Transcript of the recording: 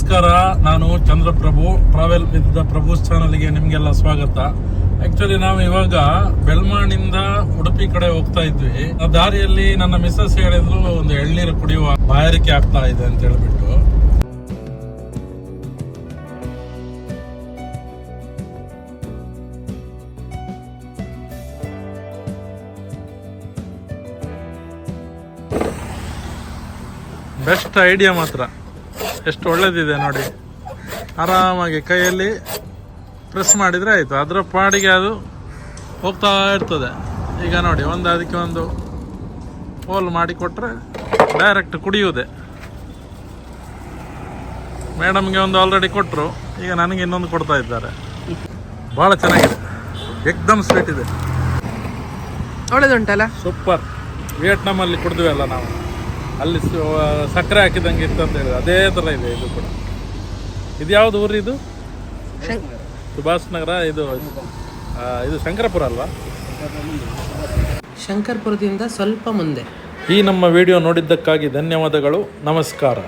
ನಮಸ್ಕಾರ, ನಾನು Chandraprabhu. Travel with the ಪ್ರಭು ಚಾನಲ್ಗೆ ನಿಮಗೆಲ್ಲ ಸ್ವಾಗತ. ಆಕ್ಚುಲಿ ನಾವು ಇವಾಗ ಬೆಳ್ಮಾಣಿಂದ ಉಡುಪಿ ಕಡೆ ಹೋಗ್ತಾ ಇದ್ವಿ. ಆ ದಾರಿಯಲ್ಲಿ ನನ್ನ ಮಿಸ್ಸಸ್ ಹೇಳಿದ್ರು ಒಂದು ಎಳ್ನೀರು ಕುಡಿಯುವ ಬಾಯಾರಿಕೆ ಆಗ್ತಾ ಇದೆ ಅಂತ ಹೇಳ್ಬಿಟ್ಟು. ಬೆಸ್ಟ್ ಐಡಿಯಾ ಮಾತ್ರ, ಎಷ್ಟು ಒಳ್ಳೇದಿದೆ ನೋಡಿ. ಆರಾಮಾಗಿ ಕೈಯಲ್ಲಿ ಪ್ರೆಸ್ ಮಾಡಿದರೆ ಆಯಿತು, ಅದರ ಪಾಡಿಗೆ ಅದು ಹೋಗ್ತಾ ಇರ್ತದೆ. ಈಗ ನೋಡಿ, ಅದಕ್ಕೆ ಒಂದು ಹೋಲ್ ಮಾಡಿ ಕೊಟ್ಟರೆ ಡೈರೆಕ್ಟ್ ಕುಡಿಯುವುದೇ. ಮೇಡಮ್ಗೆ ಒಂದು ಆಲ್ರೆಡಿ ಕೊಟ್ಟರು, ಈಗ ನನಗೆ ಇನ್ನೊಂದು ಕೊಡ್ತಾ ಇದ್ದಾರೆ. ಭಾಳ ಚೆನ್ನಾಗಿದೆ, ಎಕ್ದಮ್ ಸ್ವೀಟ್ ಇದೆ, ಒಳ್ಳೆದುಂಟಲ್ಲ, ಸೂಪರ್. ವಿಯೆಟ್ನಾಮಲ್ಲಿ ಕುಡಿದ್ವಿ ಅಲ್ಲ ನಾವು, ಅಲ್ಲಿ ಸಕ್ಕರೆ ಹಾಕಿದಂಗೆ ಇತ್ತು ಅಂತ ಹೇಳಿದ್ರೆ ಅದೇ ಥರ ಇದೆ ಇದು ಕೂಡ. ಇದು ಯಾವುದು ಊರು? ಇದು ಸುಭಾಷ್ ನಗರ. ಇದು ಶಂಕರಪುರ ಅಲ್ವಾ? ಶಂಕರಪುರದಿಂದ ಸ್ವಲ್ಪ ಮುಂದೆ. ಈ ನಮ್ಮ ವಿಡಿಯೋ ನೋಡಿದ್ದಕ್ಕಾಗಿ ಧನ್ಯವಾದಗಳು. ನಮಸ್ಕಾರ.